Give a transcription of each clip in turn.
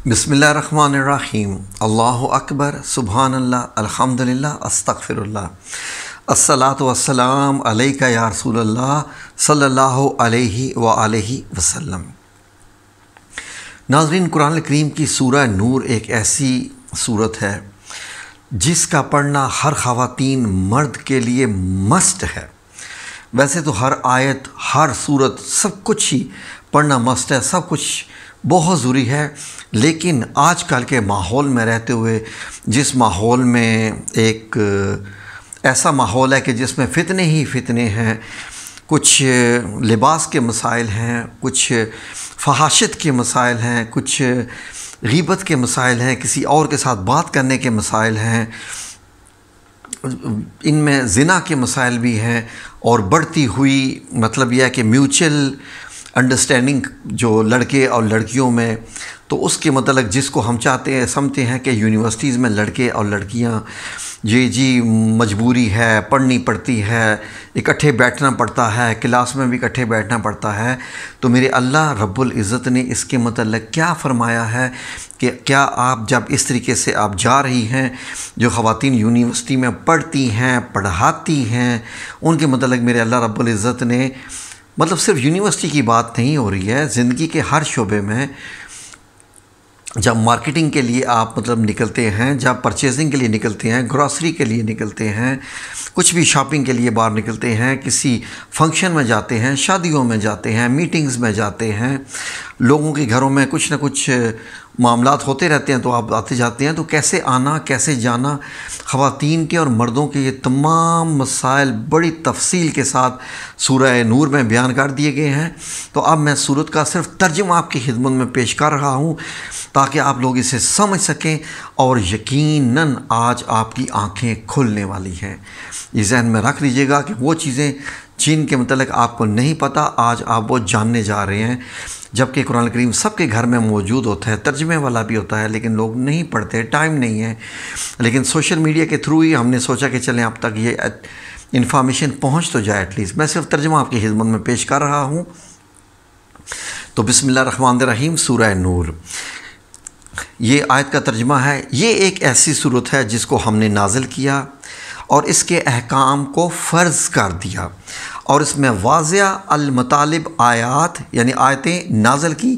بسم اللہ الرحمن الرحیم۔ اللہ اکبر، سبحان اللہ، الحمدللہ، استغفر اللہ، الصلاۃ والسلام علیک یا رسول اللہ صلی اللہ علیہ وآلہ وسلم۔ ناظرین، قرآن کریم کی سورہ نور ایک ایسی صورت ہے جس کا پڑھنا ہر خواتین مرد کے لیے مست ہے۔ ویسے تو ہر آیت، ہر صورت، سب کچھ ہی پڑھنا مست ہے، سب کچھ بہت ضروری ہے، لیکن آج کل کے ماحول میں رہتے ہوئے، جس ماحول میں ایک ایسا ماحول ہے کہ جس میں فتنے ہی فتنے ہیں، کچھ لباس کے مسائل ہیں، کچھ فحاشت کے مسائل ہیں، کچھ غیبت کے مسائل ہیں، کسی اور کے ساتھ بات کرنے کے مسائل ہیں، ان میں زنا کے مسائل بھی ہیں، اور بڑھتی ہوئی مطلب یہ ہے کہ میوچل انڈرسٹینڈنگ جو لڑکے اور لڑکیوں میں، تو اس کے متعلق جس کو ہم سمجھتے ہیں کہ یونیورسٹیز میں لڑکے اور لڑکیاں جی مجبوری ہے، پڑھنی پڑتی ہے، اکٹھے بیٹھنا پڑتا ہے، کلاس میں بھی اکٹھے بیٹھنا پڑتا ہے، تو میرے اللہ رب العزت نے اس کے متعلق کیا فرمایا ہے کہ کیا آپ جب اس طریقے سے آپ جا رہی ہیں، جو خواتین یونیورسٹی میں پڑھتی ہیں، پڑھاتی ہیں، ان کے متعلق میرے اللہ رب العزت نے، مطلب صرف یونیورسٹی کی بات نہیں ہو رہی ہے، زندگی کے ہر شعبے میں، جب مارکیٹنگ کے لیے آپ مطلب نکلتے ہیں، جب پرچیزنگ کے لیے نکلتے ہیں، گروسری کے لیے نکلتے ہیں، کچھ بھی شاپنگ کے لیے باہر نکلتے ہیں، کسی فنکشن میں جاتے ہیں، شادیوں میں جاتے ہیں، میٹنگز میں جاتے ہیں، لوگوں کے گھروں میں کچھ نہ کچھ معاملات ہوتے رہتے ہیں، تو آپ آتے جاتے ہیں، تو کیسے آنا، کیسے جانا، خواتین کے اور مردوں کے یہ تمام مسائل بڑی تفصیل کے ساتھ سورہ نور میں بیان کر دیے گئے ہیں۔ تو اب میں سورت کا صرف ترجمہ آپ کی خدمت میں پیش کر رہا ہوں تاکہ آپ لوگ اسے سمجھ سکیں، اور یقیناً آج آپ کی آنکھیں کھلنے والی ہیں۔ یہ ذہن میں رکھ لیجئے گا کہ وہ چیزیں جن کے متعلق آپ کو نہیں پتہ، آج آپ وہ جاننے جا رہے ہیں، جبکہ قرآن کریم سب کے گھر میں موجود ہوتا ہے، ترجمے والا بھی ہوتا ہے، لیکن لوگ نہیں پڑھتے، ٹائم نہیں ہے، لیکن سوشل میڈیا کے تھرو ہی ہم نے سوچا کہ چلیں اب تک یہ انفارمیشن پہنچ تو جائے ایٹ لیسٹ۔ میں صرف ترجمہ آپ کی خدمت میں پیش کر رہا ہوں۔ تو بسم اللہ الرحمن الرحیم، سورہ نور، یہ آیت کا ترجمہ ہے۔ یہ ایک ایسی صورت ہے جس کو ہم نے نازل کیا اور اس کے احکام کو فرض کر دیا، اور اس میں واضح المطالب آیات یعنی آیتیں نازل کی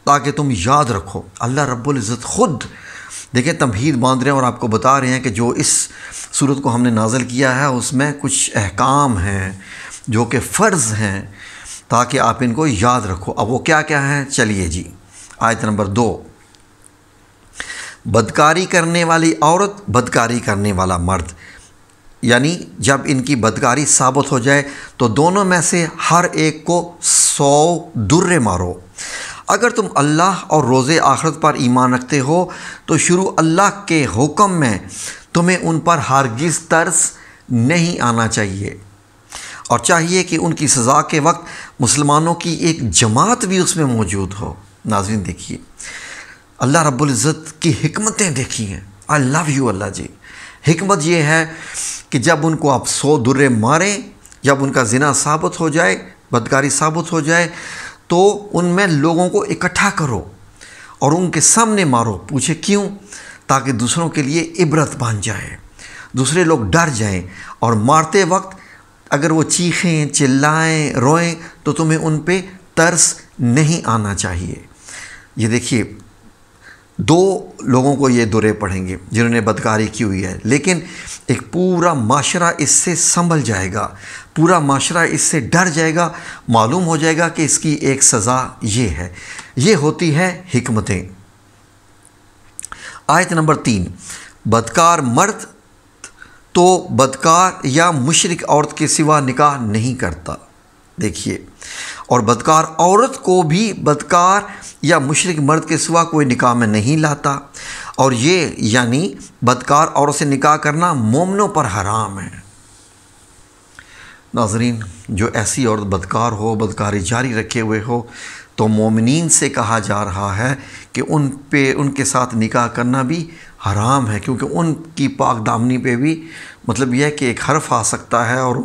تاکہ تم یاد رکھو۔ اللہ رب العزت خود دیکھیں تمہید باندھ رہے ہیں اور آپ کو بتا رہے ہیں کہ جو اس صورت کو ہم نے نازل کیا ہے اس میں کچھ احکام ہیں جو کہ فرض ہیں تاکہ آپ ان کو یاد رکھو۔ اب وہ کیا کیا ہیں، چلیے جی، آیت نمبر 2، بدکاری کرنے والی عورت، بدکاری کرنے والا مرد، یعنی جب ان کی بدکاری ثابت ہو جائے تو دونوں میں سے ہر ایک کو 100 درے مارو۔ اگر تم اللہ اور روز آخرت پر ایمان رکھتے ہو تو شروع اللہ کے حکم میں تمہیں ان پر ہرگز ترس نہیں آنا چاہیے، اور چاہیے کہ ان کی سزا کے وقت مسلمانوں کی ایک جماعت بھی اس میں موجود ہو۔ ناظرین دیکھیے، اللہ رب العزت کی حکمتیں دیکھی ہیں۔ آئی لو یو اللہ جی۔ حکمت یہ ہے کہ جب ان کو آپ 100 درے ماریں، جب ان کا زنا ثابت ہو جائے، بدکاری ثابت ہو جائے، تو ان میں لوگوں کو اکٹھا کرو اور ان کے سامنے مارو۔ پوچھے کیوں؟ تاکہ دوسروں کے لیے عبرت بن جائے، دوسرے لوگ ڈر جائیں، اور مارتے وقت اگر وہ چیخیں، چلائیں، روئیں تو تمہیں ان پہ ترس نہیں آنا چاہیے۔ یہ دیکھیے، 2 لوگوں کو یہ درے پڑھیں گے جنہوں نے بدکاری کی ہوئی ہے، لیکن ایک پورا معاشرہ اس سے سنبھل جائے گا، پورا معاشرہ اس سے ڈر جائے گا، معلوم ہو جائے گا کہ اس کی ایک سزا یہ ہے۔ یہ ہوتی ہے حکمتیں۔ آیت نمبر 3، بدکار مرد تو بدکار یا مشرک عورت کے سوا نکاح نہیں کرتا۔ دیکھیے، اور بدکار عورت کو بھی بدکار یا مشرک مرد کے سوا کوئی نکاح میں نہیں لاتا، اور یہ یعنی بدکار عورت سے نکاح کرنا مومنوں پر حرام ہے۔ ناظرین، جو ایسی عورت بدکار ہو، بدکاری جاری رکھے ہوئے ہو، تو مومنین سے کہا جا رہا ہے کہ ان کے ساتھ نکاح کرنا بھی حرام ہے، کیونکہ ان کی پاک دامنی پہ بھی مطلب یہ ہے کہ ایک حرف آ سکتا ہے، اور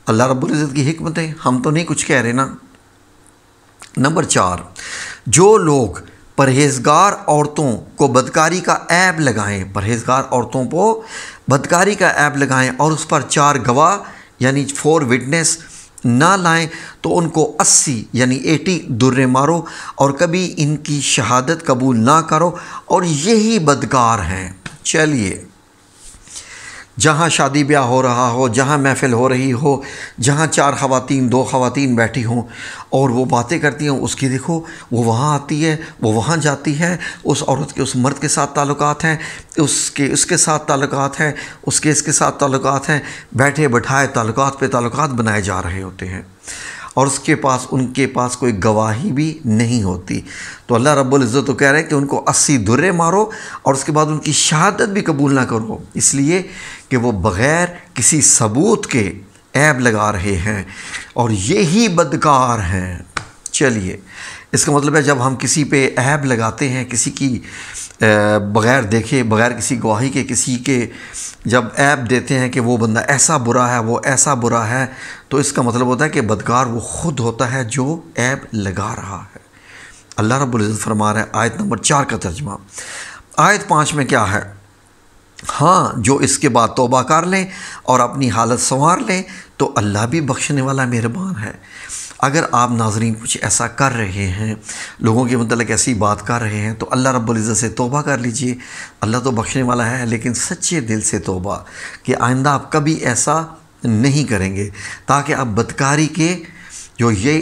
اللہ رب العزت کی حکمتیں ہم تو نہیں کچھ کہہ رہے نا۔ نمبر 4، جو لوگ پرہیزگار عورتوں کو بدکاری کا عیب لگائیں، پرہیزگار عورتوں کو بدکاری کا عیب لگائیں اور اس پر 4 گواہ یعنی 4 وٹنس نہ لائیں تو ان کو 80 یعنی 80 درے مارو اور کبھی ان کی شہادت قبول نہ کرو، اور یہی بدکار ہیں۔ چلیے، جہاں شادی بیاہ ہو رہا ہو، جہاں محفل ہو رہی ہو، جہاں 4 خواتین 2 خواتین بیٹھی ہوں اور وہ باتیں کرتی ہیں، اس کی دیکھو وہ وہاں آتی ہے، وہ وہاں جاتی ہے، اس عورت کے اس مرد کے ساتھ تعلقات ہیں، اس کے ساتھ تعلقات ہیں، اس کے ساتھ تعلقات ہیں، بیٹھے بٹھائے تعلقات پہ تعلقات بنائے جا رہے ہوتے ہیں، اور ان کے پاس کوئی گواہی بھی نہیں ہوتی۔ تو اللہ رب العزت تو کہہ رہے ہیں کہ ان کو 80 درے مارو اور اس کے بعد ان کی شہادت بھی قبول نہ کرو، اس لیے کہ وہ بغیر کسی ثبوت کے عیب لگا رہے ہیں، اور یہی بدکار ہیں۔ چلیے، اس کا مطلب ہے جب ہم کسی پہ عیب لگاتے ہیں، کسی کی بغیر دیکھے، بغیر کسی گواہی کے کسی کے جب عیب دیتے ہیں کہ وہ بندہ ایسا برا ہے، وہ ایسا برا ہے، تو اس کا مطلب ہوتا ہے کہ بدکار وہ خود ہوتا ہے جو عیب لگا رہا ہے۔ اللہ رب العزت فرما رہا ہے، آیت نمبر 4 کا ترجمہ، آیت 5 میں کیا ہے؟ ہاں، جو اس کے بعد توبہ کر لیں اور اپنی حالت سنوار لیں تو اللہ بھی بخشنے والا مہربان ہے۔ اگر آپ ناظرین کچھ ایسا کر رہے ہیں، لوگوں کے متعلق ایسی بات کر رہے ہیں، تو اللہ رب العزت سے توبہ کر لیجئے۔ اللہ تو بخشنے والا ہے، لیکن سچے دل سے توبہ کہ آئندہ آپ کبھی ایسا نہیں کریں گے، تاکہ آپ بدکاری کے جو یہ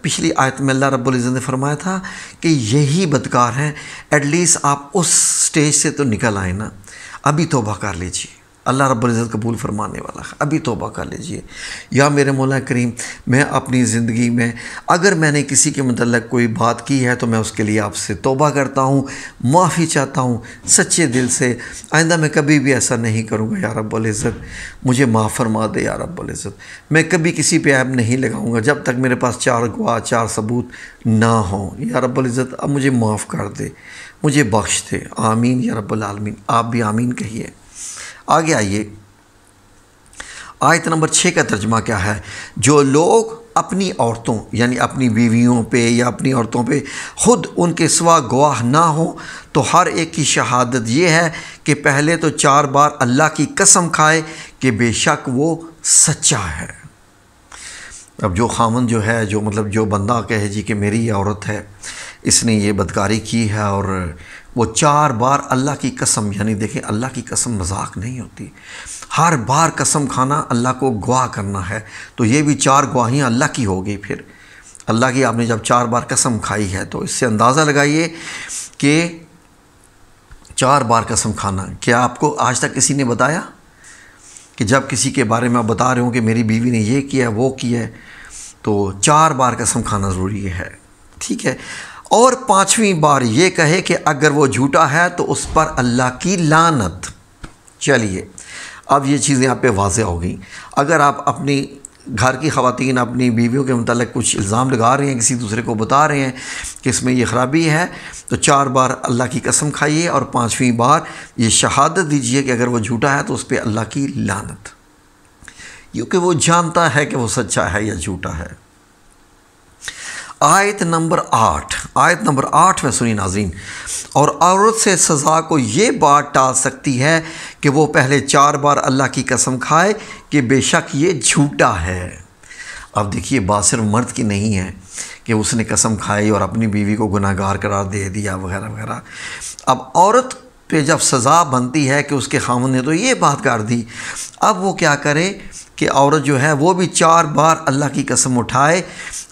پچھلی آیت میں اللہ رب العزت نے فرمایا تھا کہ یہی بدکار ہیں، ایٹ لیسٹ آپ اس سٹیج سے تو نکل آئیں نا۔ ابھی توبہ کر لیجئے، اللہ رب العزت قبول فرمانے والا ہے، ابھی توبہ کر لیجئے۔ یا میرے مولا کریم، میں اپنی زندگی میں اگر میں نے کسی کے متعلق کوئی بات کی ہے تو میں اس کے لیے آپ سے توبہ کرتا ہوں، معافی چاہتا ہوں سچے دل سے، آئندہ میں کبھی بھی ایسا نہیں کروں گا۔ یا رب العزت مجھے معاف فرما دے، یا رب العزت میں کبھی کسی پہ عیب نہیں لگاؤں گا جب تک میرے پاس 4 گواہ 4 ثبوت نہ ہوں۔ یا رب العزت اب مجھے معاف کر دے، مجھے بخش دے، آمین یا رب العالمین۔ آپ بھی آمین کہیے۔ آگے آئیے، آیت نمبر 6 کا ترجمہ کیا ہے؟ جو لوگ اپنی عورتوں یعنی اپنی بیویوں پہ یا اپنی عورتوں پہ خود ان کے سوا گواہ نہ ہوں تو ہر ایک کی شہادت یہ ہے کہ پہلے تو 4 بار اللہ کی قسم کھائے کہ بے شک وہ سچا ہے۔ اب جو خامن جو ہے، جو مطلب جو بندہ کہے جی کہ میری یہ عورت ہے، اس نے یہ بدکاری کی ہے، اور وہ 4 بار اللہ کی قسم، یعنی دیکھیں اللہ کی قسم مذاق نہیں ہوتی، ہر بار قسم کھانا اللہ کو گواہ کرنا ہے، تو یہ بھی 4 گواہیاں اللہ کی ہو گئی۔ پھر اللہ کی آپ نے جب 4 بار قسم کھائی ہے تو اس سے اندازہ لگائیے کہ 4 بار قسم کھانا، کیا آپ کو آج تک کسی نے بتایا کہ جب کسی کے بارے میں آپ بتا رہے ہوں کہ میری بیوی نے یہ کیا وہ کیا ہے، تو 4 بار قسم کھانا ضروری ہے، ٹھیک ہے؟ اور 5ویں بار یہ کہے کہ اگر وہ جھوٹا ہے تو اس پر اللہ کی لعنت۔ چلیے، اب یہ چیزیں آپ پہ واضح ہو گئیں۔ اگر آپ اپنی گھر کی خواتین اپنی بیویوں کے متعلق کچھ الزام لگا رہے ہیں، کسی دوسرے کو بتا رہے ہیں کہ اس میں یہ خرابی ہے، تو 4 بار اللہ کی قسم کھائیے اور 5ویں بار یہ شہادت دیجئے کہ اگر وہ جھوٹا ہے تو اس پہ اللہ کی لعنت، کیونکہ وہ جانتا ہے کہ وہ سچا ہے یا جھوٹا ہے۔ آیت نمبر 8 میں سنی ناظرین، اور عورت سے سزا کو یہ بات ٹال سکتی ہے کہ وہ پہلے 4 بار اللہ کی قسم کھائے کہ بے شک یہ جھوٹا ہے۔ اب دیکھیے، بات صرف مرد کی نہیں ہے کہ اس نے قسم کھائی اور اپنی بیوی کو گناہ گار قرار دے دیا وغیرہ وغیرہ۔ اب عورت پہ جب سزا بنتی ہے کہ اس کے خاوند نے تو یہ بات کر دی، اب وہ کیا کرے کہ عورت جو ہے وہ بھی 4 بار اللہ کی قسم اٹھائے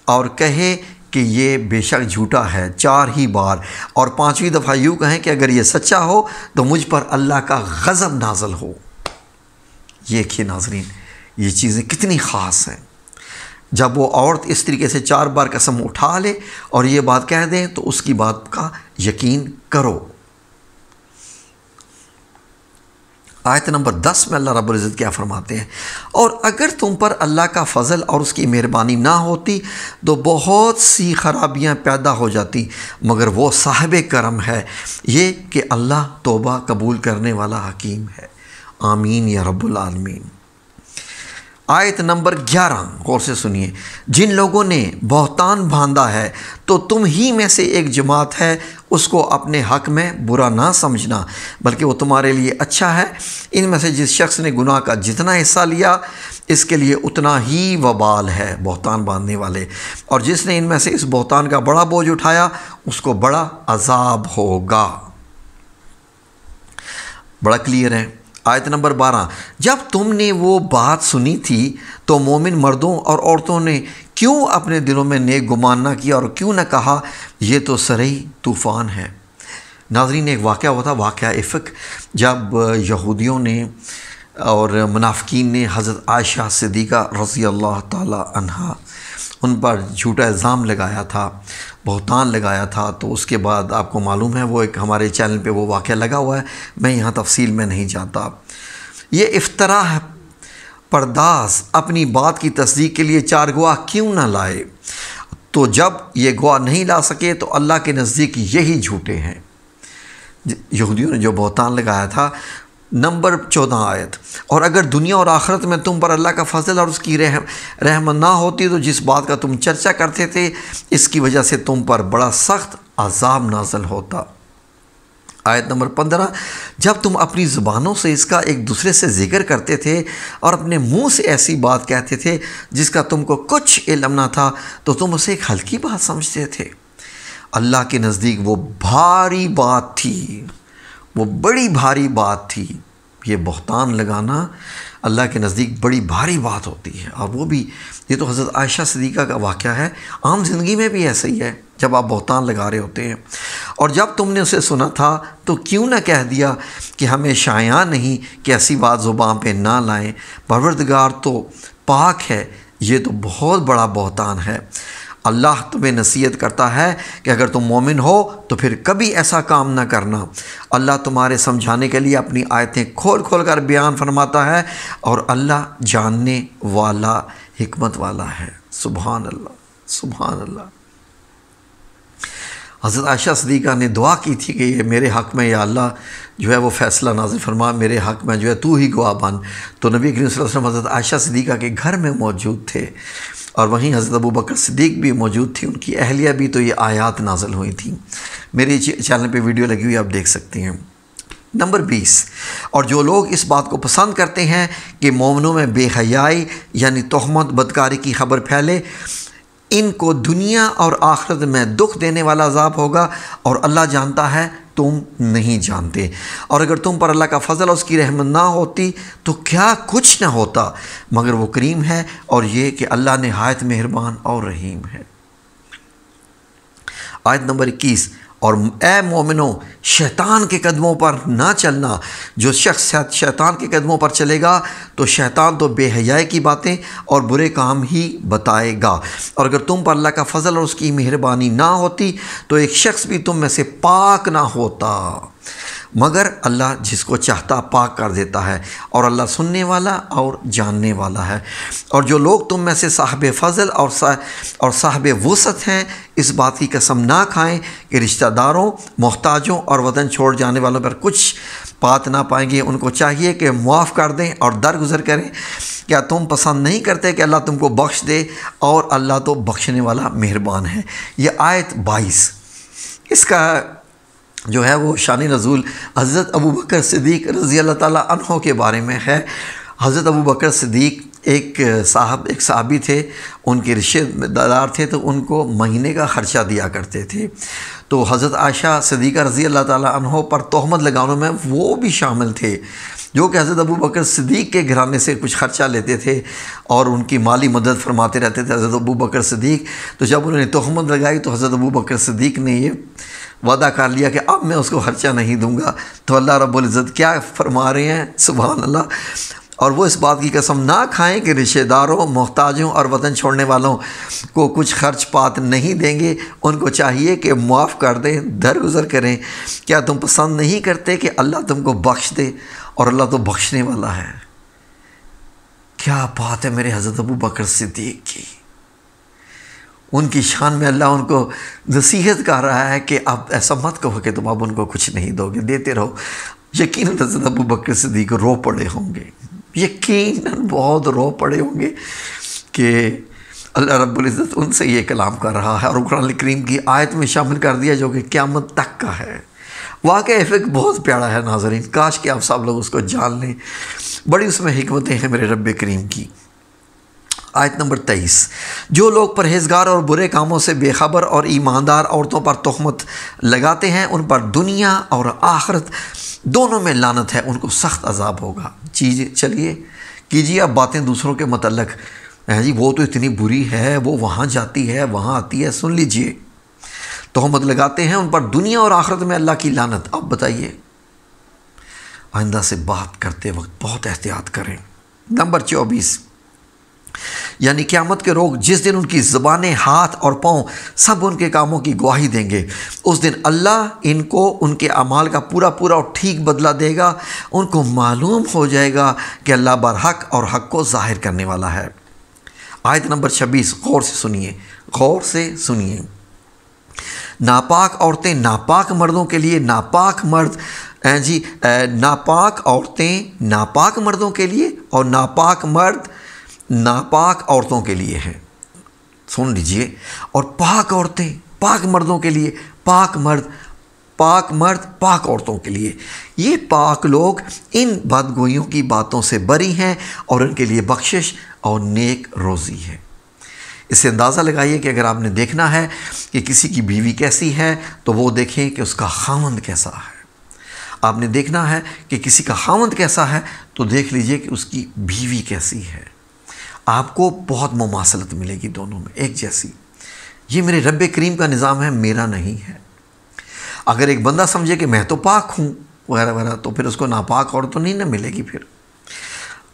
اور کہے کہ یہ بے شک جھوٹا ہے 4 ہی بار، اور 5ویں دفعہ یوں کہیں کہ اگر یہ سچا ہو تو مجھ پر اللہ کا غضب نازل ہو۔ یہ دیکھیے ناظرین، یہ چیزیں کتنی خاص ہیں۔ جب وہ عورت اس طریقے سے 4 بار قسم اٹھا لے اور یہ بات کہہ دیں تو اس کی بات کا یقین کرو۔ آیت نمبر 10 میں اللہ رب العزت کیا فرماتے ہیں؟ اور اگر تم پر اللہ کا فضل اور اس کی مہربانی نہ ہوتی تو بہت سی خرابیاں پیدا ہو جاتی، مگر وہ صاحب کرم ہے، یہ کہ اللہ توبہ قبول کرنے والا حکیم ہے۔ آمین یا رب العالمین۔ آیت نمبر 11 غور سے سنیے، جن لوگوں نے بہتان باندھا ہے تو تم ہی میں سے ایک جماعت ہے، اس کو اپنے حق میں برا نہ سمجھنا بلکہ وہ تمہارے لیے اچھا ہے۔ ان میں سے جس شخص نے گناہ کا جتنا حصہ لیا اس کے لیے اتنا ہی وبال ہے، بہتان باندھنے والے، اور جس نے ان میں سے اس بہتان کا بڑا بوجھ اٹھایا اس کو بڑا عذاب ہوگا۔ بڑا کلیئر ہے۔ آیت نمبر 12، جب تم نے وہ بات سنی تھی تو مومن مردوں اور عورتوں نے کیوں اپنے دلوں میں نیک گمان نہ کیا اور کیوں نہ کہا یہ تو سرئی طوفان ہے۔ ناظرین، ایک واقعہ ہوا تھا، واقعہ افک، جب یہودیوں نے اور منافقین نے حضرت عائشہ صدیقہ رضی اللہ تعالی عنہا ان پر جھوٹا الزام لگایا تھا، بہتان لگایا تھا۔ تو اس کے بعد آپ کو معلوم ہے وہ ایک ہمارے چینل پہ وہ واقعہ لگا ہوا ہے، میں یہاں تفصیل میں نہیں جاتا۔ یہ افطرا ہے، پرداز اپنی بات کی تصدیق کے لیے 4 گواہ کیوں نہ لائے؟ تو جب یہ گواہ نہیں لا سکے تو اللہ کے نزدیک یہی جھوٹے ہیں۔ یہودیوں نے جو بہتان لگایا تھا۔ نمبر 14 آیت، اور اگر دنیا اور آخرت میں تم پر اللہ کا فضل اور اس کی رحم نہ ہوتی تو جس بات کا تم چرچا کرتے تھے اس کی وجہ سے تم پر بڑا سخت عذاب نازل ہوتا۔ آیت نمبر 15، جب تم اپنی زبانوں سے اس کا ایک دوسرے سے ذکر کرتے تھے اور اپنے منہ سے ایسی بات کہتے تھے جس کا تم کو کچھ علم نہ تھا تو تم اسے ایک ہلکی بات سمجھتے تھے۔ اللہ کے نزدیک وہ بھاری بات تھی، وہ بڑی بھاری بات تھی۔ یہ بہتان لگانا اللہ کے نزدیک بڑی بھاری بات ہوتی ہے، اور وہ بھی یہ تو حضرت عائشہ صدیقہ کا واقعہ ہے، عام زندگی میں بھی ایسا ہی ہے جب آپ بہتان لگا رہے ہوتے ہیں۔ اور جب تم نے اسے سنا تھا تو کیوں نہ کہہ دیا کہ ہمیں شایع نہیں کہ ایسی بات زبان پہ نہ لائیں، پروردگار تو پاک ہے، یہ تو بہت بڑا بہتان ہے۔ اللہ تمہیں نصیحت کرتا ہے کہ اگر تم مومن ہو تو پھر کبھی ایسا کام نہ کرنا۔ اللہ تمہارے سمجھانے کے لیے اپنی آیتیں کھول کھول کر بیان فرماتا ہے، اور اللہ جاننے والا، حکمت والا ہے۔ سبحان اللہ، سبحان اللہ۔ حضرت عائشہ صدیقہ نے دعا کی تھی کہ یہ میرے حق میں یا اللہ جو ہے وہ فیصلہ نازل فرما، میرے حق میں جو ہے تو ہی گواہ بن۔ تو نبی کریم صلی اللہ علیہ وسلم حضرت عائشہ صدیقہ کے گھر میں موجود تھے، اور وہیں حضرت ابو بکر صدیق بھی موجود تھی، ان کی اہلیہ بھی، تو یہ آیات نازل ہوئی تھیں۔ میرے چینل پہ ویڈیو لگی ہوئی آپ دیکھ سکتے ہیں۔ نمبر 20، اور جو لوگ اس بات کو پسند کرتے ہیں کہ مومنوں میں بے حیائی یعنی تہمت، بدکاری کی خبر پھیلے، ان کو دنیا اور آخرت میں دکھ دینے والا عذاب ہوگا، اور اللہ جانتا ہے تم نہیں جانتے۔ اور اگر تم پر اللہ کا فضل اور اس کی رحمت نہ ہوتی تو کیا کچھ نہ ہوتا، مگر وہ کریم ہے، اور یہ کہ اللہ نہایت مہربان اور رحیم ہے۔ آیت نمبر 21، اور اے مومنو شیطان کے قدموں پر نہ چلنا، جو شخص شیطان کے قدموں پر چلے گا تو شیطان تو بے حیائی کی باتیں اور برے کام ہی بتائے گا، اور اگر تم پر اللہ کا فضل اور اس کی مہربانی نہ ہوتی تو ایک شخص بھی تم میں سے پاک نہ ہوتا، مگر اللہ جس کو چاہتا پاک کر دیتا ہے، اور اللہ سننے والا اور جاننے والا ہے۔ اور جو لوگ تم میں سے صاحب فضل اور صاحب وسعت ہیں اس بات کی قسم نہ کھائیں کہ رشتہ داروں، محتاجوں اور وطن چھوڑ جانے والوں پر کچھ بات نہ پائیں گے، ان کو چاہیے کہ معاف کر دیں اور درگزر کریں۔ کیا تم پسند نہیں کرتے کہ اللہ تم کو بخش دے، اور اللہ تو بخشنے والا مہربان ہے۔ یہ آیت 22 اس کا جو ہے وہ شان نزول حضرت ابو بکر صدیق رضی اللہ تعالیٰ عنہ کے بارے میں ہے۔ حضرت ابو بکر صدیق ایک صحابی تھے، ان کے رشتہ دار تھے، تو ان کو مہینے کا خرچہ دیا کرتے تھے۔ تو حضرت عائشہ صدیقہ رضی اللہ تعالیٰ عنہ پر تہمت لگانے میں وہ بھی شامل تھے، جو کہ حضرت ابو بکر صدیق کے گھرانے سے کچھ خرچہ لیتے تھے اور ان کی مالی مدد فرماتے رہتے تھے حضرت ابو بکر صدیق۔ تو جب انہوں نے تہمت لگائی تو حضرت ابو بکر صدیق نے یہ وعدہ کر لیا کہ اب میں اس کو خرچہ نہیں دوں گا۔ تو اللہ رب العزت کیا فرما رہے ہیں، سبحان اللہ، اور وہ اس بات کی قسم نہ کھائیں کہ رشتہ داروں، محتاجوں اور وطن چھوڑنے والوں کو کچھ خرچ پات نہیں دیں گے، ان کو چاہیے کہ معاف کر دیں، درگزر کریں۔ کیا تم پسند نہیں کرتے کہ اللہ تم کو بخش دے، اور اللہ تو بخشنے والا ہے۔ کیا بات ہے میرے حضرت ابو بکر صدیق کی، ان کی شان میں اللہ ان کو نصیحت کر رہا ہے کہ اب ایسا مت کہو کہ تم اب ان کو کچھ نہیں دو گے، دیتے رہو۔ یقیناً حضرت ابو بکر صدیق رو پڑے ہوں گے، یقیناً بہت رو پڑے ہوں گے کہ اللہ رب العزت ان سے یہ کلام کر رہا ہے اور قرآن کریم کی آیت میں شامل کر دیا جو کہ قیامت تک کا ہے۔ واقعی افیکٹ بہت پیارا ہے ناظرین، کاش کہ آپ سب لوگ اس کو جان لیں، بڑی اس میں حکمتیں ہیں میرے رب کریم کی۔ آیت نمبر 23، جو لوگ پرہیزگار اور برے کاموں سے بے خبر اور ایماندار عورتوں پر تہمت لگاتے ہیں ان پر دنیا اور آخرت دونوں میں لعنت ہے، ان کو سخت عذاب ہوگا۔ چلیے کیجیے اب باتیں دوسروں کے متعلق، جی وہ تو اتنی بری ہے، وہ وہاں جاتی ہے، وہاں آتی ہے، سن لیجئے، تہمت لگاتے ہیں ان پر دنیا اور آخرت میں اللہ کی لعنت۔ اب بتائیے، آئندہ سے بات کرتے وقت بہت احتیاط کریں۔ نمبر 24، یعنی قیامت کے روز جس دن ان کی زبانیں، ہاتھ اور پاؤں سب ان کے کاموں کی گواہی دیں گے، اس دن اللہ ان کو ان کے اعمال کا پورا پورا اور ٹھیک بدلہ دے گا۔ ان کو معلوم ہو جائے گا کہ اللہ برحق اور حق کو ظاہر کرنے والا ہے۔ آیت نمبر 26، غور سے سنیے، غور سے سنیے۔ ناپاک عورتیں ناپاک مردوں کے لیے، ناپاک مرد ناپاک عورتیں ناپاک مردوں کے لیے اور ناپاک مرد ناپاک عورتوں کے لیے ہیں، سن لیجئے، اور پاک عورتیں پاک مردوں کے لیے، پاک مرد پاک عورتوں کے لیے۔ یہ پاک لوگ ان بدگوئیوں کی باتوں سے بری ہیں اور ان کے لیے بخشش اور نیک روزی ہے۔ اس سے اندازہ لگائیے کہ اگر آپ نے دیکھنا ہے کہ کسی کی بیوی کیسی ہے تو وہ دیکھیں کہ اس کا خاوند کیسا ہے۔ آپ نے دیکھنا ہے کہ کسی کا خاوند کیسا ہے تو دیکھ لیجئے کہ اس کی بیوی کیسی ہے۔ آپ کو بہت مماثلت ملے گی دونوں میں ایک جیسی۔ یہ میرے رب کریم کا نظام ہے، میرا نہیں ہے۔ اگر ایک بندہ سمجھے کہ میں تو پاک ہوں وغیرہ وغیرہ تو پھر اس کو ناپاک عورت تو نہیں نہ ملے گی۔ پھر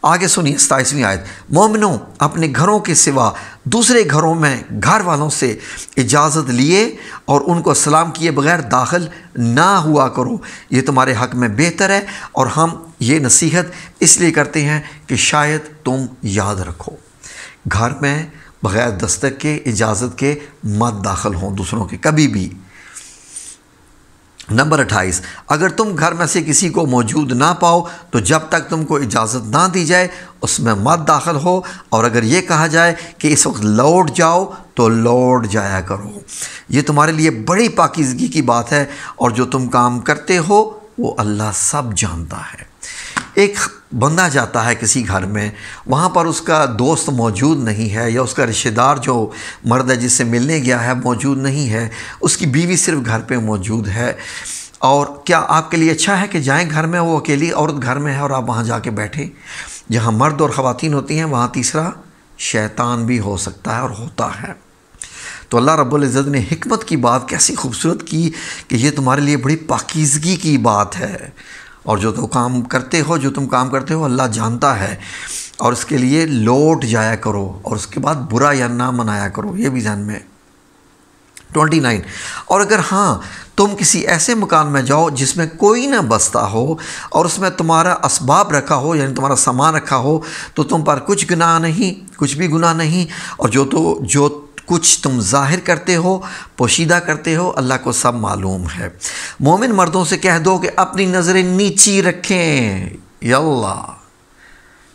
آگے سنیے 27ویں آیت، مومنوں اپنے گھروں کے سوا دوسرے گھروں میں گھر والوں سے اجازت لیے اور ان کو سلام کیے بغیر داخل نہ ہوا کرو، یہ تمہارے حق میں بہتر ہے، اور ہم یہ نصیحت اس لیے کرتے ہیں کہ شاید تم یاد رکھو۔ گھر میں بغیر دستک کے، اجازت کے مت داخل ہوں دوسروں کے کبھی بھی۔ نمبر 28، اگر تم گھر میں سے کسی کو موجود نہ پاؤ تو جب تک تم کو اجازت نہ دی جائے اس میں مت داخل ہو، اور اگر یہ کہا جائے کہ اس وقت لوٹ جاؤ تو لوٹ جایا کرو، یہ تمہارے لیے بڑی پاکیزگی کی بات ہے، اور جو تم کام کرتے ہو وہ اللہ سب جانتا ہے۔ ایک بندہ جاتا ہے کسی گھر میں، وہاں پر اس کا دوست موجود نہیں ہے یا اس کا رشتہ دار جو مرد ہے جس سے ملنے گیا ہے موجود نہیں ہے، اس کی بیوی صرف گھر پہ موجود ہے، اور کیا آپ کے لیے اچھا ہے کہ جائیں گھر میں، وہ اکیلی عورت گھر میں ہے اور آپ وہاں جا کے بیٹھیں؟ جہاں مرد اور خواتین ہوتی ہیں وہاں تیسرا شیطان بھی ہو سکتا ہے اور ہوتا ہے۔ تو اللہ رب العزت نے حکمت کی بات کیسی خوبصورت کی کہ یہ تمہارے لیے بڑی پاکیزگی کی بات ہے، اور جو تم کام کرتے ہو اللہ جانتا ہے، اور اس کے لیے لوٹ جایا کرو، اور اس کے بعد برا یا نہ منایا کرو، یہ بھی ذہن میں۔ 29، اور اگر ہاں تم کسی ایسے مکان میں جاؤ جس میں کوئی نہ بستا ہو اور اس میں تمہارا اسباب رکھا ہو، یعنی تمہارا سامان رکھا ہو، تو تم پر کچھ بھی گناہ نہیں، اور جو کچھ تم ظاہر کرتے ہو، پوشیدہ کرتے ہو، اللہ کو سب معلوم ہے۔ مومن مردوں سے کہہ دو کہ اپنی نظریں نیچی رکھیں۔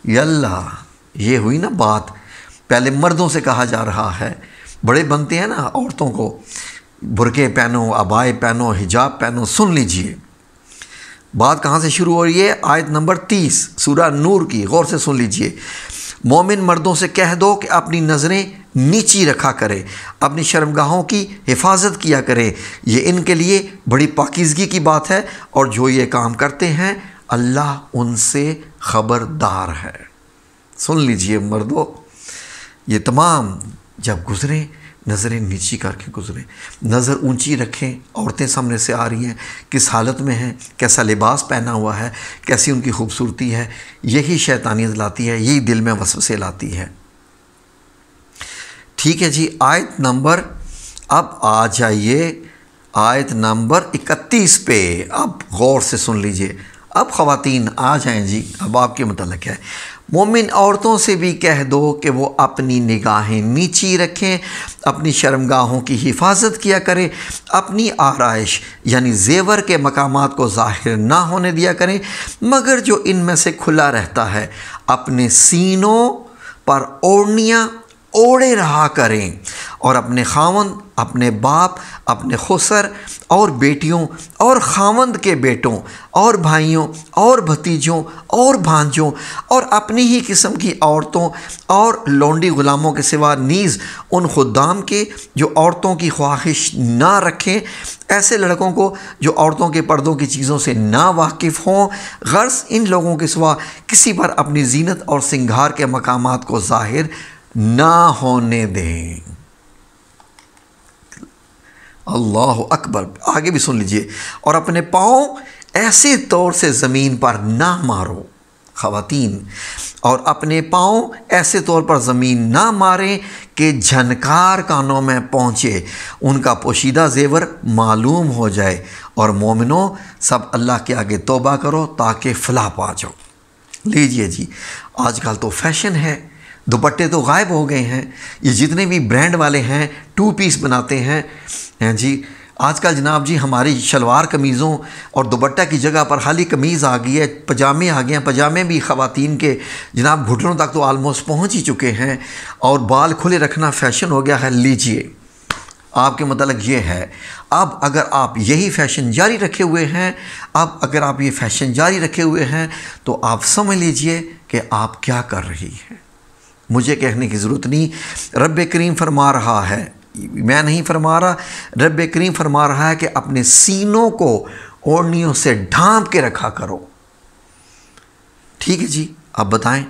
یاللہ یہ ہوئی نا بات، پہلے مردوں سے کہا جا رہا ہے، بڑے بنتے ہیں نا عورتوں کو، برقعے پہنو، عبائے پہنو، حجاب پہنو۔ سن لیجئے بات کہاں سے شروع ہو رہی ہے، آیت نمبر 30 سورہ نور کی، غور سے سن لیجئے۔ مومن مردوں سے کہہ دو کہ اپنی نظریں نیچی رکھا کرے، اپنی شرمگاہوں کی حفاظت کیا کرے، یہ ان کے لیے بڑی پاکیزگی کی بات ہے، اور جو یہ کام کرتے ہیں اللہ ان سے خبردار ہے۔ سن لیجئے مردوں، یہ تمام جب گزریں نظریں نیچی کر کے گزریں، نظر اونچی رکھیں۔ عورتیں سامنے سے آ رہی ہیں، کس حالت میں ہیں، کیسا لباس پہنا ہوا ہے، کیسی ان کی خوبصورتی ہے، یہی شیطانیت لاتی ہے، یہی دل میں وسوسے لاتی ہے۔ ٹھیک ہے جی، آیت نمبر اب آ جائیے آیت نمبر 31 پہ، اب غور سے سن لیجئے۔ اب خواتین آ جائیں جی، اب آپ کے متعلق ہے۔ مومن عورتوں سے بھی کہہ دو کہ وہ اپنی نگاہیں نیچی رکھیں، اپنی شرمگاہوں کی حفاظت کیا کریں، اپنی آرائش یعنی زیور کے مقامات کو ظاہر نہ ہونے دیا کریں، مگر جو ان میں سے کھلا رہتا ہے اپنے سینوں پر اوڑھنیاں اوڑھے رہا کریں اور اپنے خاوند، اپنے باپ، اپنے خسر اور بیٹیوں اور خاوند کے بیٹوں اور بھائیوں اور بھتیجوں اور بھانجوں اور اپنی ہی قسم کی عورتوں اور لونڈی غلاموں کے سوا نیز ان خدام کے جو عورتوں کی خواہش نہ رکھیں، ایسے لڑکوں کو جو عورتوں کے پردوں کی چیزوں سے نا واقف ہوں، غرض ان لوگوں کے سوا کسی پر اپنی زینت اور سنگھار کے مقامات کو ظاہر نہ ہونے دیں۔ اللہ اکبر، آگے بھی سن لیجئے، اور اپنے پاؤں ایسے طور سے زمین پر نہ مارو، خواتین، اور اپنے پاؤں ایسے طور پر زمین نہ ماریں کہ جھنکار کانوں میں پہنچے، ان کا پوشیدہ زیور معلوم ہو جائے، اور مومنوں سب اللہ کے آگے توبہ کرو تاکہ فلاح پا جاؤ۔ لیجئے جی، آج کل تو فیشن ہے، دوپٹے تو غائب ہو گئے ہیں، یہ جتنے بھی برانڈ والے ہیں 2 پیس بناتے ہیں جی، آج کل جناب جی ہماری شلوار قمیضوں اور دوپٹہ کی جگہ پر خالی قمیض آ گئی ہے، پجامے آ گئے ہیں، پجامے بھی خواتین کے جناب گھٹنوں تک تو آلموسٹ پہنچ ہی چکے ہیں، اور بال کھلے رکھنا فیشن ہو گیا ہے۔ لیجئے، آپ کے متعلق یہ ہے، اب اگر آپ یہی فیشن جاری رکھے ہوئے ہیں، تو آپ سمجھ لیجئے کہ آپ کیا کر رہی ہیں۔ مجھے کہنے کی ضرورت نہیں، رب کریم فرما رہا ہے، میں نہیں فرما رہا، رب کریم فرما رہا ہے کہ اپنے سینوں کو اوڑھنیوں سے ڈھانپ کے رکھا کرو۔ ٹھیک ہے جی، اب بتائیں،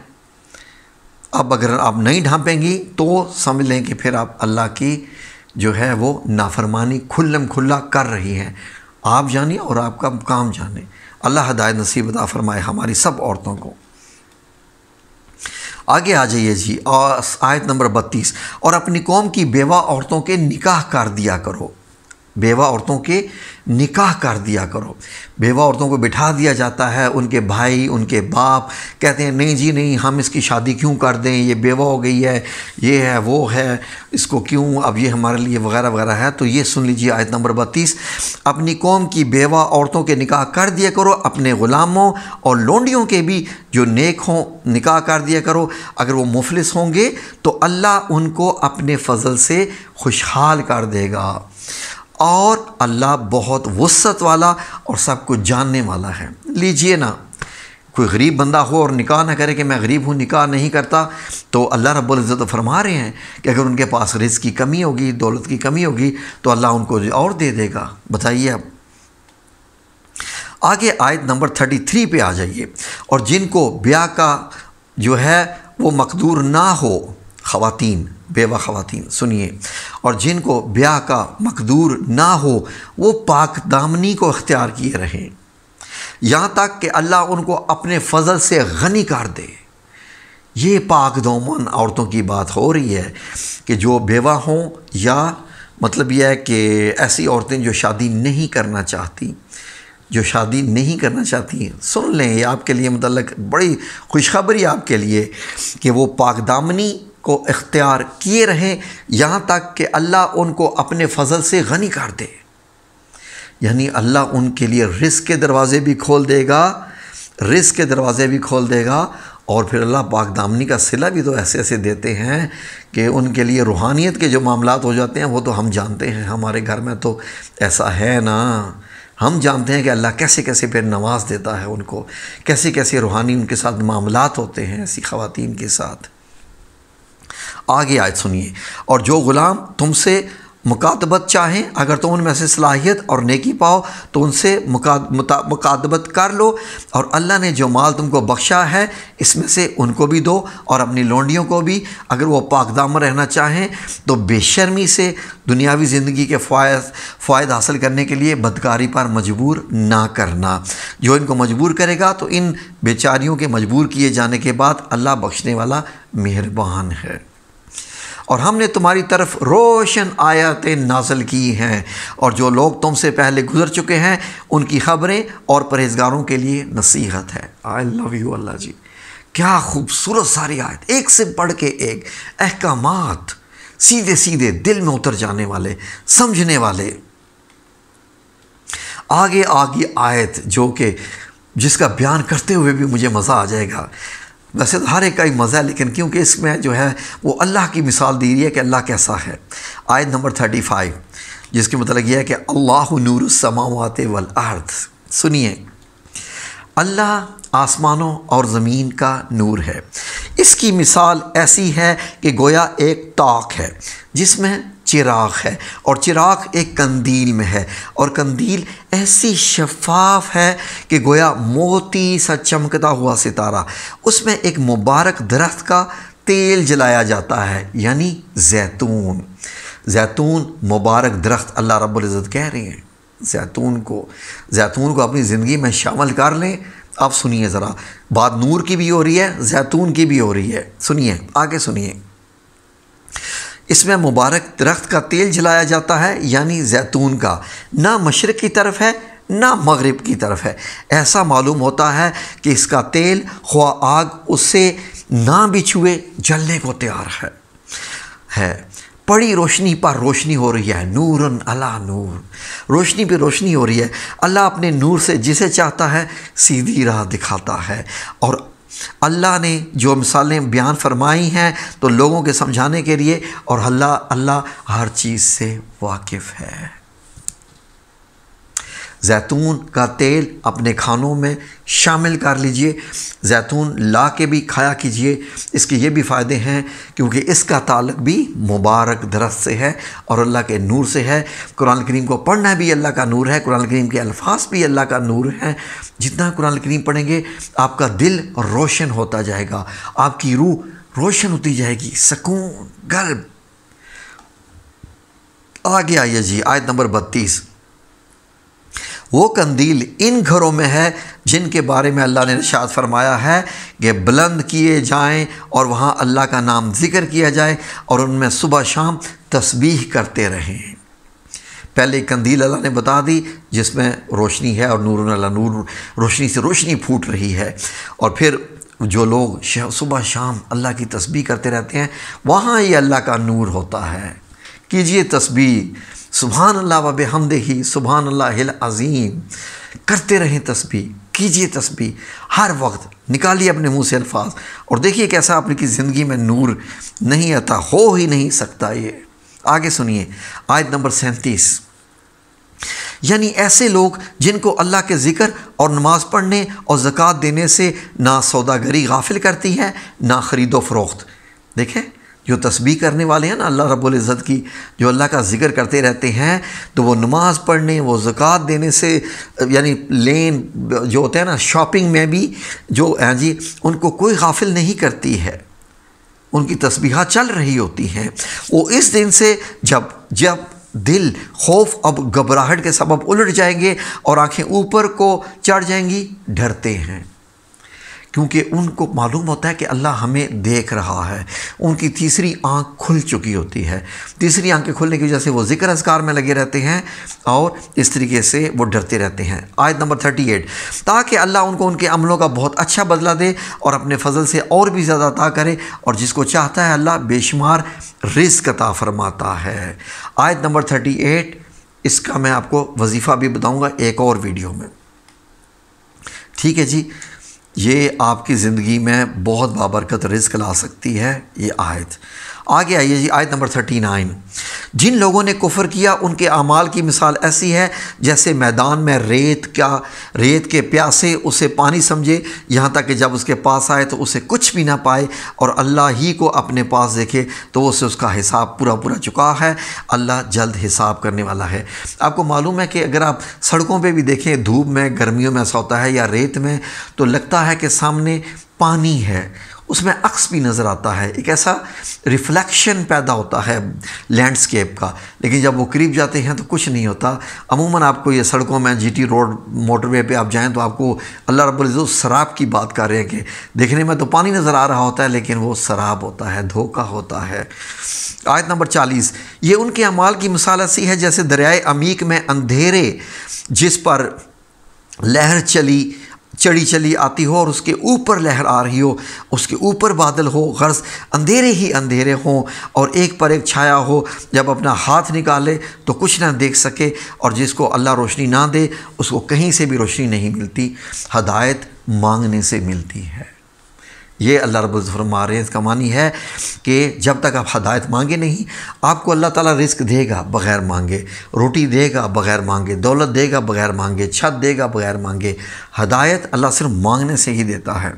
اب اگر آپ نہیں ڈھانپیں گی تو سمجھ لیں کہ پھر آپ اللہ کی جو ہے وہ نافرمانی کھلم کھلا کر رہی ہیں، آپ جانیں اور آپ کا کام جانیں۔ اللہ ہدایت نصیب عطا فرمائے ہماری سب عورتوں کو۔ آگے آ جائیے جی، آیت نمبر 32، اور اپنی قوم کی بیوہ عورتوں کے نکاح کر دیا کرو، بیوہ عورتوں کے نکاح کر دیا کرو۔ بیوہ عورتوں کو بٹھا دیا جاتا ہے، ان کے بھائی، ان کے باپ کہتے ہیں نہیں جی نہیں، ہم اس کی شادی کیوں کر دیں، یہ بیوہ ہو گئی ہے، یہ ہے وہ ہے، اس کو کیوں، اب یہ ہمارے لیے وغیرہ وغیرہ ہے۔ تو یہ سن لیجیے آیت نمبر 32، اپنی قوم کی بیوہ عورتوں کے نکاح کر دیا کرو، اپنے غلاموں اور لونڈیوں کے بھی جو نیک ہوں نکاح کر دیا کرو، اگر وہ مفلس ہوں گے تو اللہ ان کو اپنے فضل سے خوشحال کر دے گا، اور اللہ بہت وسعت والا اور سب کچھ جاننے والا ہے۔ لیجئے نا، کوئی غریب بندہ ہو اور نکاح نہ کرے کہ میں غریب ہوں نکاح نہیں کرتا، تو اللہ رب العزت فرما رہے ہیں کہ اگر ان کے پاس رزق کی کمی ہوگی، دولت کی کمی ہوگی تو اللہ ان کو اور دے دے گا۔ بتائیے اب آگے آیت نمبر 33 پہ آ جائیے، اور جن کو بیاہ کا جو ہے وہ مقدور نہ ہو، خواتین، بیوہ خواتین سنیے، اور جن کو بیاہ کا مقدور نہ ہو وہ پاک دامنی کو اختیار کیے رہیں، یہاں تک کہ اللہ ان کو اپنے فضل سے غنی کر دے۔ یہ پاک دامن عورتوں کی بات ہو رہی ہے کہ جو بیوہ ہوں، یا مطلب یہ ہے کہ ایسی عورتیں جو شادی نہیں کرنا چاہتی، سن لیں، یہ آپ کے لیے متعلق بڑی خوشخبری آپ کے لیے کہ وہ پاک دامنی کو اختیار کیے رہیں یہاں تک کہ اللہ ان کو اپنے فضل سے غنی کر دے۔ یعنی اللہ ان کے لیے رزق کے دروازے بھی کھول دے گا، اور پھر اللہ پاک دامنی کا صلہ بھی تو ایسے ایسے دیتے ہیں کہ ان کے لیے روحانیت کے جو معاملات ہو جاتے ہیں وہ تو ہم جانتے ہیں، ہمارے گھر میں تو ایسا ہے نا، ہم جانتے ہیں کہ اللہ کیسے کیسے پھر نواز دیتا ہے ان کو، کیسے کیسے روحانی ان کے ساتھ معاملات ہوتے ہیں ایسی خواتین کے ساتھ۔ آگے آیت سنیے، اور جو غلام تم سے مکاتبت چاہیں، اگر تم ان میں سے صلاحیت اور نیکی پاؤ تو ان سے مکاتبت کر لو، اور اللہ نے جو مال تم کو بخشا ہے اس میں سے ان کو بھی دو، اور اپنی لونڈیوں کو بھی، اگر وہ پاک دامن رہنا چاہیں تو بے شرمی سے دنیاوی زندگی کے فوائد حاصل کرنے کے لیے بدکاری پر مجبور نہ کرنا۔ جو ان کو مجبور کرے گا تو ان بیچاریوں کے مجبور کیے جانے کے بعد اللہ بخشنے والا مہربان ہے۔ اور ہم نے تمہاری طرف روشن آیاتیں نازل کی ہیں، اور جو لوگ تم سے پہلے گزر چکے ہیں ان کی خبریں اور پرہیزگاروں کے لیے نصیحت ہے۔ آئی لو یو اللہ جی، کیا خوبصورت ساری آیت، ایک سے بڑھ کے ایک احکامات، سیدھے سیدھے دل میں اتر جانے والے، سمجھنے والے۔ آگے آیت جو کہ جس کا بیان کرتے ہوئے بھی مجھے مزہ آ جائے گا، ویسے تو ہر ایک کا ہی مزہ ہے، لیکن کیونکہ اس میں جو ہے وہ اللہ کی مثال دی رہی ہے کہ اللہ کیسا ہے۔ آیت نمبر 35 جس کے مطلب یہ ہے کہ اللہ نور السماوات والارض۔ سنیے، اللہ آسمانوں اور زمین کا نور ہے۔ اس کی مثال ایسی ہے کہ گویا ایک ٹاک ہے جس میں چراغ ہے، اور چراغ ایک قندیل میں ہے، اور قندیل ایسی شفاف ہے کہ گویا موتی سا چمکتا ہوا ستارہ۔ اس میں ایک مبارک درخت کا تیل جلایا جاتا ہے، یعنی زیتون۔ زیتون مبارک درخت اللہ رب العزت کہہ رہے ہیں۔ زیتون کو اپنی زندگی میں شامل کر لیں۔ اب سنیے ذرا، بات نور کی بھی ہو رہی ہے، زیتون کی بھی ہو رہی ہے۔ سنیے، آگے سنیے، اس میں مبارک درخت کا تیل جلایا جاتا ہے، یعنی زیتون کا، نہ مشرق کی طرف ہے نہ مغرب کی طرف ہے۔ ایسا معلوم ہوتا ہے کہ اس کا تیل خواہ آگ اس سے نہ بھی چھوئے جلنے کو تیار ہے۔ پڑی روشنی پر روشنی ہو رہی ہے، نورن علی نور، روشنی پہ روشنی ہو رہی ہے۔ اللہ اپنے نور سے جسے چاہتا ہے سیدھی راہ دکھاتا ہے، اور اللہ نے جو مثالیں بیان فرمائی ہیں تو لوگوں کے سمجھانے کے لیے، اور اللہ ہر چیز سے واقف ہے۔ زیتون کا تیل اپنے کھانوں میں شامل کر لیجئے، زیتون لا کے بھی کھایا کیجئے۔ اس کے یہ بھی فائدے ہیں کیونکہ اس کا تعلق بھی مبارک درخت سے ہے اور اللہ کے نور سے ہے۔ قرآن کریم کو پڑھنا بھی اللہ کا نور ہے، قرآن کریم کے الفاظ بھی اللہ کا نور ہیں۔ جتنا قرآن کریم پڑھیں گے آپ کا دل روشن ہوتا جائے گا، آپ کی روح روشن ہوتی جائے گی، سکون، قلب۔ آگے آئیے جی، آیت نمبر 32۔ وہ قندیل ان گھروں میں ہے جن کے بارے میں اللہ نے ارشاد فرمایا ہے کہ بلند کیے جائیں اور وہاں اللہ کا نام ذکر کیا جائے اور ان میں صبح شام تسبیح کرتے رہیں۔ پہلے قندیل اللہ نے بتا دی جس میں روشنی ہے، اور نور اللہ نور، روشنی سے روشنی پھوٹ رہی ہے، اور پھر جو لوگ صبح شام اللہ کی تسبیح کرتے رہتے ہیں وہاں یہ اللہ کا نور ہوتا ہے۔ کیجئے تسبیح، سبحان اللہ و بحمدہ سبحان اللہ العظیم، کرتے رہیں تسبیح، کیجئے تسبیح ہر وقت، نکالیے اپنے منہ سے الفاظ، اور دیکھیے کیسا آپ کی زندگی میں نور نہیں آتا، ہو ہی نہیں سکتا یہ۔ آگے سنیے، آیت نمبر 37۔ یعنی ایسے لوگ جن کو اللہ کے ذکر اور نماز پڑھنے اور زکوٰۃ دینے سے نہ سوداگری غافل کرتی ہے نہ خرید و فروخت۔ دیکھیں، جو تسبیح کرنے والے ہیں نا اللہ رب العزت کی، جو اللہ کا ذکر کرتے رہتے ہیں، تو وہ نماز پڑھنے، وہ زکوٰۃ دینے سے، یعنی لین جو ہوتے ہیں نا، شاپنگ میں بھی جو ہیں جی، ان کو کوئی غافل نہیں کرتی ہے، ان کی تسبیحات چل رہی ہوتی ہیں۔ وہ اس دن سے جب دل خوف اب گھبراہٹ کے سبب الٹ جائیں گے اور آنکھیں اوپر کو چڑھ جائیں گی، ڈرتے ہیں، کیونکہ ان کو معلوم ہوتا ہے کہ اللہ ہمیں دیکھ رہا ہے۔ ان کی تیسری آنکھ کھل چکی ہوتی ہے، تیسری آنکھ کے کھلنے کی وجہ سے وہ ذکر اذکار میں لگے رہتے ہیں اور اس طریقے سے وہ ڈرتے رہتے ہیں۔ آیت نمبر 38۔ تاکہ اللہ ان کو ان کے عملوں کا بہت اچھا بدلہ دے اور اپنے فضل سے اور بھی زیادہ عطا کرے، اور جس کو چاہتا ہے اللہ بے شمار رزق عطا فرماتا ہے۔ آیت نمبر 38، اس کا میں آپ کو وظیفہ بھی بتاؤں گا ایک اور ویڈیو میں، ٹھیک ہے جی۔ یہ آپ کی زندگی میں بہت بابرکت رزق لا سکتی ہے یہ آیت۔ آگے آئیے جی، آیت نمبر 39۔ جن لوگوں نے کفر کیا ان کے اعمال کی مثال ایسی ہے جیسے میدان میں ریت کے پیاسے اسے پانی سمجھے، یہاں تک کہ جب اس کے پاس آئے تو اسے کچھ بھی نہ پائے، اور اللہ ہی کو اپنے پاس دیکھے تو اسے اس کا حساب پورا چکا ہے۔ اللہ جلد حساب کرنے والا ہے۔ آپ کو معلوم ہے کہ اگر آپ سڑکوں پہ بھی دیکھیں، دھوپ میں، گرمیوں میں ایسا ہوتا ہے، یا ریت میں، تو لگتا ہے کہ سامنے پانی ہے، اس میں عکس بھی نظر آتا ہے، ایک ایسا ریفلیکشن پیدا ہوتا ہے لینڈسکیپ کا، لیکن جب وہ قریب جاتے ہیں تو کچھ نہیں ہوتا۔ عموماً آپ کو یہ سڑکوں میں جی ٹی روڈ، موٹر وے پہ آپ جائیں تو آپ کو اللہ رب العزت سراب کی بات کر رہے ہیں کہ دیکھنے میں تو پانی نظر آ رہا ہوتا ہے لیکن وہ سراب ہوتا ہے، دھوکہ ہوتا ہے۔ آیت نمبر 40۔ یہ ان کے اعمال کی مثال ایسی ہے جیسے دریائے عمیق میں اندھیرے جس پر لہر چلی آتی ہو اور اس کے اوپر لہر آ رہی ہو، اس کے اوپر بادل ہو، غرض اندھیرے ہی اندھیرے ہوں اور ایک پر ایک چھایا ہو، جب اپنا ہاتھ نکالے تو کچھ نہ دیکھ سکے، اور جس کو اللہ روشنی نہ دے اس کو کہیں سے بھی روشنی نہیں ملتی، ہدایت مانگنے سے ملتی ہے۔ یہ اللہ رب العزت فرما رہے ہیں، اس کا معنی ہے کہ جب تک آپ ہدایت مانگے نہیں، آپ کو اللہ تعالیٰ رزق دے گا بغیر مانگے، روٹی دے گا بغیر مانگے، دولت دے گا بغیر مانگے، چھت دے گا بغیر مانگے۔ ہدایت اللہ صرف مانگنے سے ہی دیتا ہے۔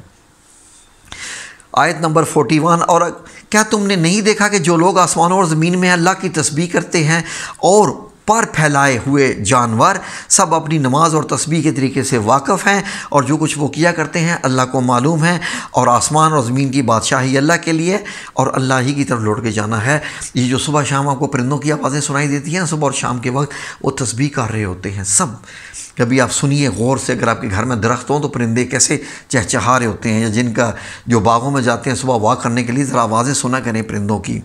آیت نمبر 41، اور کیا تم نے نہیں دیکھا کہ جو لوگ آسمانوں اور زمین میں اللہ کی تسبیح کرتے ہیں اور پر پھیلائے ہوئے جانور سب اپنی نماز اور تسبیح کے طریقے سے واقف ہیں، اور جو کچھ وہ کیا کرتے ہیں اللہ کو معلوم ہے، اور آسمان اور زمین کی بادشاہی اللہ کے لیے، اور اللہ ہی کی طرف لوٹ کے جانا ہے۔ یہ جو صبح شام آپ کو پرندوں کی آوازیں سنائی دیتی ہیں نا، صبح اور شام کے وقت وہ تسبیح کر رہے ہوتے ہیں سب۔ کبھی آپ سنیے غور سے، اگر آپ کے گھر میں درخت ہوں تو پرندے کیسے چہچہا رہے ہوتے ہیں، یا جن کا جو باغوں میں جاتے ہیں صبح واک کرنے کے لیے، ذرا آوازیں سنا کریں پرندوں کی۔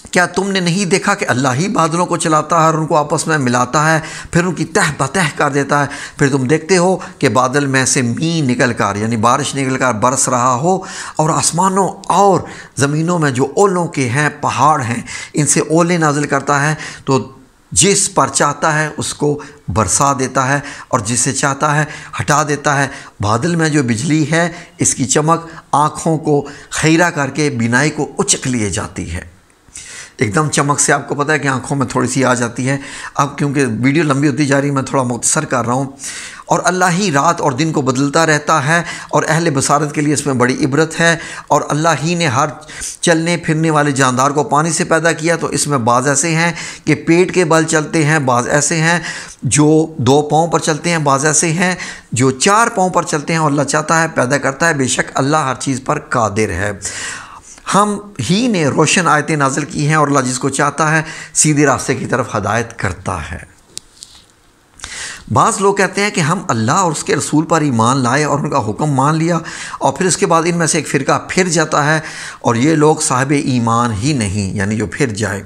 کیا تم نے نہیں دیکھا کہ اللہ ہی بادلوں کو چلاتا ہے اور ان کو آپس میں ملاتا ہے، پھر ان کی تہ بتہ کر دیتا ہے؟ پھر تم دیکھتے ہو کہ بادل میں سے مین نکل کر، یعنی بارش نکل کر برس رہا ہو، اور آسمانوں اور زمینوں میں جو اولوں کے ہیں، پہاڑ ہیں، ان سے اولے نازل کرتا ہے، تو جس پر چاہتا ہے اس کو برسا دیتا ہے، اور جس سے چاہتا ہے ہٹا دیتا ہے۔ بادل میں جو بجلی ہے، اس کی چمک آنکھوں کو خیرہ کر کے بینائی کو اچک لیے جاتی ہے۔ ایک دم چمک سے آپ کو پتہ ہے کہ آنکھوں میں تھوڑی سی آ جاتی ہے۔ اب کیونکہ ویڈیو لمبی ہوتی جا رہی ہے، میں تھوڑا مختصر کر رہا ہوں۔ اور اللہ ہی رات اور دن کو بدلتا رہتا ہے، اور اہل بصارت کے لیے اس میں بڑی عبرت ہے۔ اور اللہ ہی نے ہر چلنے پھرنے والے جاندار کو پانی سے پیدا کیا، تو اس میں بعض ایسے ہیں کہ پیٹ کے بل چلتے ہیں، بعض ایسے ہیں جو 2 پاؤں پر چلتے ہیں، بعض ایسے ہیں جو 4 پاؤں پر چلتے ہیں، اور اللہ چاہتا ہے پیدا کرتا ہے۔ بے شک اللہ ہر چیز پر قادر ہے۔ ہم ہی نے روشن آیتیں نازل کی ہیں، اور اللہ جس کو چاہتا ہے سیدھے راستے کی طرف ہدایت کرتا ہے۔ بعض لوگ کہتے ہیں کہ ہم اللہ اور اس کے رسول پر ایمان لائے اور ان کا حکم مان لیا، اور پھر اس کے بعد ان میں سے ایک فرقہ پھر جاتا ہے، اور یہ لوگ صاحب ایمان ہی نہیں، یعنی جو پھر جائے۔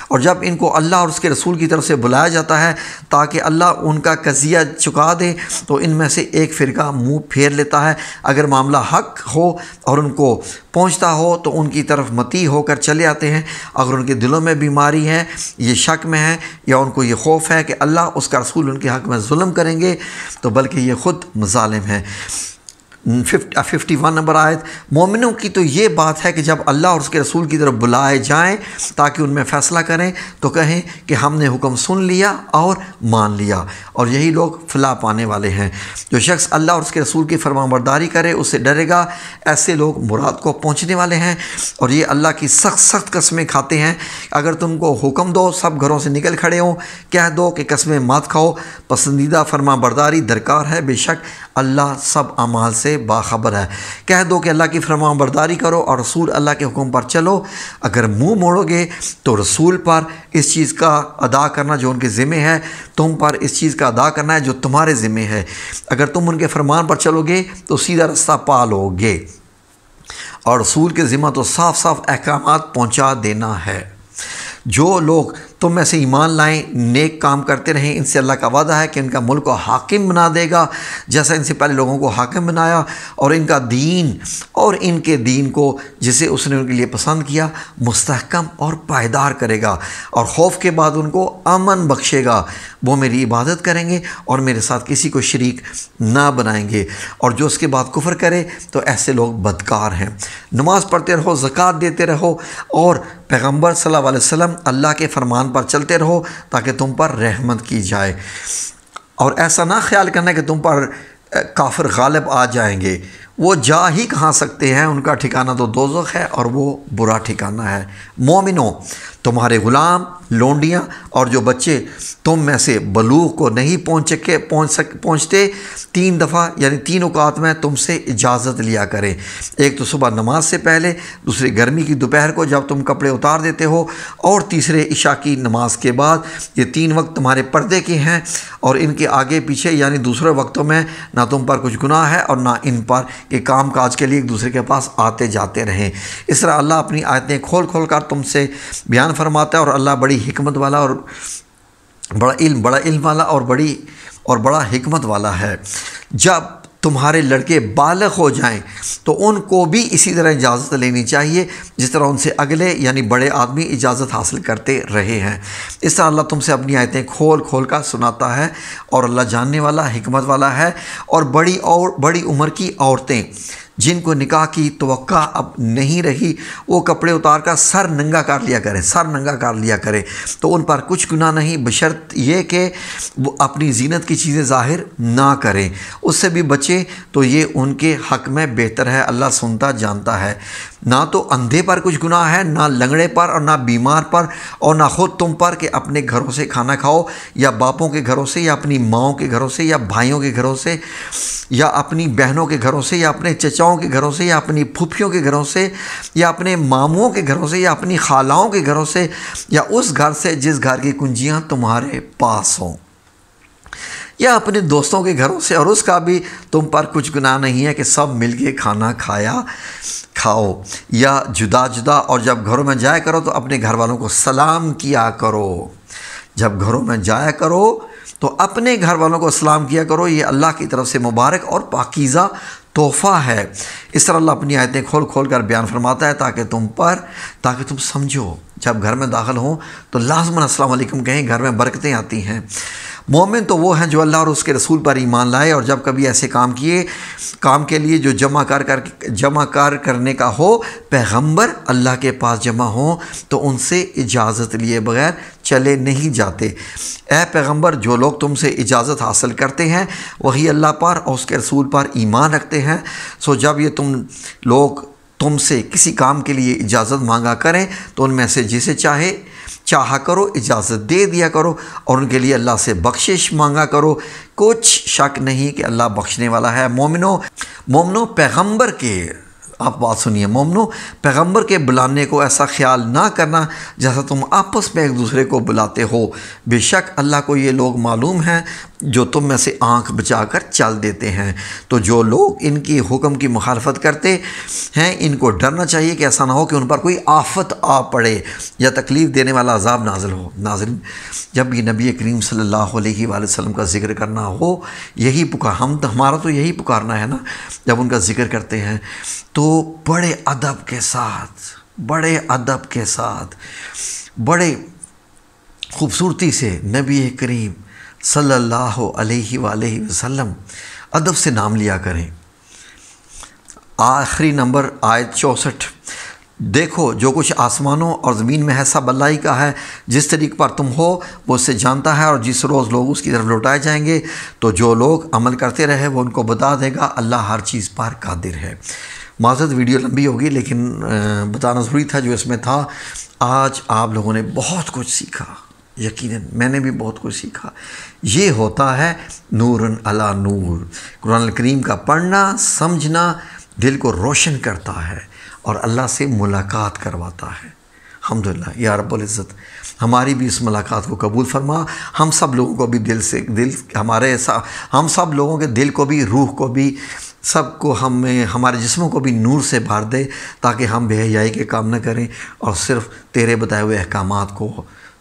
اور جب ان کو اللہ اور اس کے رسول کی طرف سے بلایا جاتا ہے تاکہ اللہ ان کا قضیہ چکا دے، تو ان میں سے ایک فرقہ منہ پھیر لیتا ہے۔ اگر معاملہ حق ہو اور ان کو پہنچتا ہو تو ان کی طرف متی ہو کر چلے آتے ہیں۔ اگر ان کے دلوں میں بیماری ہے، یہ شک میں ہے، یا ان کو یہ خوف ہے کہ اللہ اس کا رسول ان کے حق میں ظلم کریں گے، تو بلکہ یہ خود مظالم ہیں۔ 51 نمبر آیت، مومنوں کی تو یہ بات ہے کہ جب اللہ اور اس کے رسول کی طرف بلائے جائیں تاکہ ان میں فیصلہ کریں، تو کہیں کہ ہم نے حکم سن لیا اور مان لیا، اور یہی لوگ فلاح پانے والے ہیں۔ جو شخص اللہ اور اس کے رسول کی فرمانبرداری کرے اس سے ڈرے گا، ایسے لوگ مراد کو پہنچنے والے ہیں۔ اور یہ اللہ کی سخت سخت قسمیں کھاتے ہیں۔ اگر تم کو حکم دو سب گھروں سے نکل کھڑے ہوں، کہہ دو کہ قسمیں مت کھاؤ، پسندیدہ فرمانبرداری درکار ہے، بے شک اللہ سب اعمال سے باخبر ہے۔ کہہ دو کہ اللہ کی فرمان برداری کرو اور رسول اللہ کے حکم پر چلو۔ اگر منہ موڑو گے تو رسول پر اس چیز کا ادا کرنا جو ان کے ذمہ ہے، تم پر اس چیز کا ادا کرنا ہے جو تمہارے ذمہ ہے۔ اگر تم ان کے فرمان پر چلو گے تو سیدھا رستہ پا لو گے، اور رسول کے ذمہ تو صاف صاف احکامات پہنچا دینا ہے۔ جو لوگ تم میں سے ایمان لائیں، نیک کام کرتے رہیں، ان سے اللہ کا وعدہ ہے کہ ان کا ملک کو حاکم بنا دے گا، جیسا ان سے پہلے لوگوں کو حاکم بنایا، اور ان کا دین اور ان کے دین کو جسے اس نے ان کے لیے پسند کیا مستحکم اور پائیدار کرے گا، اور خوف کے بعد ان کو امن بخشے گا۔ وہ میری عبادت کریں گے اور میرے ساتھ کسی کو شریک نہ بنائیں گے، اور جو اس کے بعد کفر کرے تو ایسے لوگ بدکار ہیں۔ نماز پڑھتے رہو، زکوٰۃ دیتے رہو، اور پیغمبر صلی اللہ علیہ وسلم اللہ کے فرمان پر چلتے رہو تاکہ تم پر رحمت کی جائے۔ اور ایسا نہ خیال کرنا کہ تم پر کافر غالب آ جائیں گے، وہ جا ہی کہاں سکتے ہیں، ان کا ٹھکانہ تو دوزخ ہے اور وہ برا ٹھکانہ ہے۔ مومنوں، تمہارے غلام، لونڈیاں اور جو بچے تم میں سے بلوغ کو نہیں پہنچتے 3 دفعہ یعنی 3 اوقات میں تم سے اجازت لیا کریں۔ ایک تو صبح نماز سے پہلے، دوسری گرمی کی دوپہر کو جب تم کپڑے اتار دیتے ہو، اور تیسرے عشاء کی نماز کے بعد۔ یہ 3 وقت تمہارے پردے کے ہیں، اور ان کے آگے پیچھے یعنی دوسرے وقتوں میں نہ تم پر کچھ گناہ ہے اور نہ ان پر کہ کام کاج کے لیے ایک دوسرے کے پاس آتے جاتے رہیں۔ اس طرح اللہ اپنی آیتیں کھول کھول کر تم سے بیان فرماتا ہے، اور اللہ بڑی حکمت والا اور بڑا علم والا اور بڑا حکمت والا ہے۔ جب تمہارے لڑکے بالغ ہو جائیں تو ان کو بھی اسی طرح اجازت لینی چاہیے جس طرح ان سے اگلے یعنی بڑے آدمی اجازت حاصل کرتے رہے ہیں۔ اس طرح اللہ تم سے اپنی آیتیں کھول کھول کر سناتا ہے، اور اللہ جاننے والا حکمت والا ہے۔ اور بڑی عمر کی عورتیں جن کو نکاح کی توقع اب نہیں رہی، وہ کپڑے اتار کر سر ننگا کر لیا کرے تو ان پر کچھ گناہ نہیں، بشرط یہ کہ وہ اپنی زینت کی چیزیں ظاہر نہ کریں، اس سے بھی بچیں تو یہ ان کے حق میں بہتر ہے۔ اللہ سنتا جانتا ہے۔ نہ تو اندھے پر کچھ گناہ ہے، نہ لنگڑے پر، اور نہ بیمار پر، اور نہ خود تم پر کہ اپنے گھروں سے کھانا کھاؤ، یا باپوں کے گھروں سے، یا اپنی ماؤں کے گھروں سے، یا بھائیوں کے گھروں سے، یا اپنی بہنوں کے گھروں سے، یا اپنے چچاؤں کے گھروں سے، یا اپنی پھوپھیوں کے گھروں سے، یا اپنے ماموں کے گھروں سے، یا اپنی خالاؤں کے گھروں سے، یا اس گھر سے جس گھر کی کنجیاں تمہارے پاس ہوں، یا اپنے دوستوں کے گھروں سے، اور اس کا بھی تم پر کچھ گناہ نہیں ہے کہ سب مل کے کھانا کھاؤ، یا جدا جدا۔ اور جب گھروں میں جایا کرو تو اپنے گھر والوں کو سلام کیا کرو۔ جب گھروں میں جایا کرو تو اپنے گھر والوں کو سلام کیا کرو، یہ اللہ کی طرف سے مبارک اور پاکیزہ تحفہ ہے۔ اس طرح اللہ اپنی آیتیں کھول کھول کر بیان فرماتا ہے تاکہ تم سمجھو۔ جب گھر میں داخل ہوں تو لازماً السلام علیکم کہیں، گھر میں برکتیں آتی ہیں۔ مومن تو وہ ہیں جو اللہ اور اس کے رسول پر ایمان لائے، اور جب کبھی ایسے کام کے لیے جو جمع کار کرنے کا ہو، پیغمبر اللہ کے پاس جمع ہوں تو ان سے اجازت لیے بغیر چلے نہیں جاتے۔ اے پیغمبر، جو لوگ تم سے اجازت حاصل کرتے ہیں وہی اللہ پر اور اس کے رسول پر ایمان رکھتے ہیں، سو جب یہ لوگ تم سے کسی کام کے لیے اجازت مانگا کریں تو ان میں سے جسے چاہا کرو اجازت دے دیا کرو، اور ان کے لیے اللہ سے بخشش مانگا کرو، کچھ شک نہیں کہ اللہ بخشنے والا ہے۔ مومنو پیغمبر کے، آپ بات سنیے، مومنو پیغمبر کے بلانے کو ایسا خیال نہ کرنا جیسا تم آپس میں ایک دوسرے کو بلاتے ہو، بے شک اللہ کو یہ لوگ معلوم ہیں جو تم میں سے آنکھ بچا کر چل دیتے ہیں۔ تو جو لوگ ان کی حکم کی مخالفت کرتے ہیں ان کو ڈرنا چاہیے کہ ایسا نہ ہو کہ ان پر کوئی آفت آ پڑے یا تکلیف دینے والا عذاب نازل ہو۔ ناظرین، جب بھی نبی کریم صلی اللہ علیہ وآلہ وسلم کا ذکر کرنا ہو، ہمارا تو یہی پکارنا ہے نا، جب ان کا ذکر کرتے ہیں تو بڑے ادب کے ساتھ بڑے خوبصورتی سے نبی کریم صلی اللہ علیہ وآلہ وسلم ادب سے نام لیا کریں۔ آخری نمبر آیت 64، دیکھو جو کچھ آسمانوں اور زمین میں ہے سب اللہ ہی کا ہے، جس طریق پر تم ہو وہ اسے جانتا ہے، اور جس روز لوگ اس کی طرف لوٹائے جائیں گے تو جو لوگ عمل کرتے رہے وہ ان کو بتا دے گا، اللہ ہر چیز پر قادر ہے۔ معذرت ویڈیو لمبی ہوگی لیکن بتانا ضروری تھا جو اس میں تھا۔ آج آپ لوگوں نے بہت کچھ سیکھا، یقیناً میں نے بھی بہت کچھ سیکھا۔ یہ ہوتا ہے نورن علی نور۔ قرآن الکریم کا پڑھنا سمجھنا دل کو روشن کرتا ہے اور اللہ سے ملاقات کرواتا ہے۔ الحمدللہ یا رب العزت ہماری بھی اس ملاقات کو قبول فرما، ہم سب لوگوں کو بھی ہم سب لوگوں کے دل کو بھی، روح کو بھی، سب کو ہمارے جسموں کو بھی نور سے بھر دے، تاکہ ہم بے حیائی کے کام نہ کریں اور صرف تیرے بتائے ہوئے احکامات کو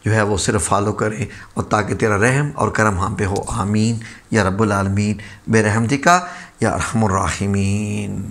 جو ہے وہ صرف فالو کریں، اور تاکہ تیرا رحم اور کرم ہم پہ ہو۔ آمین یا رب العالمین، بے رحمتک یا ارحم الراحمین۔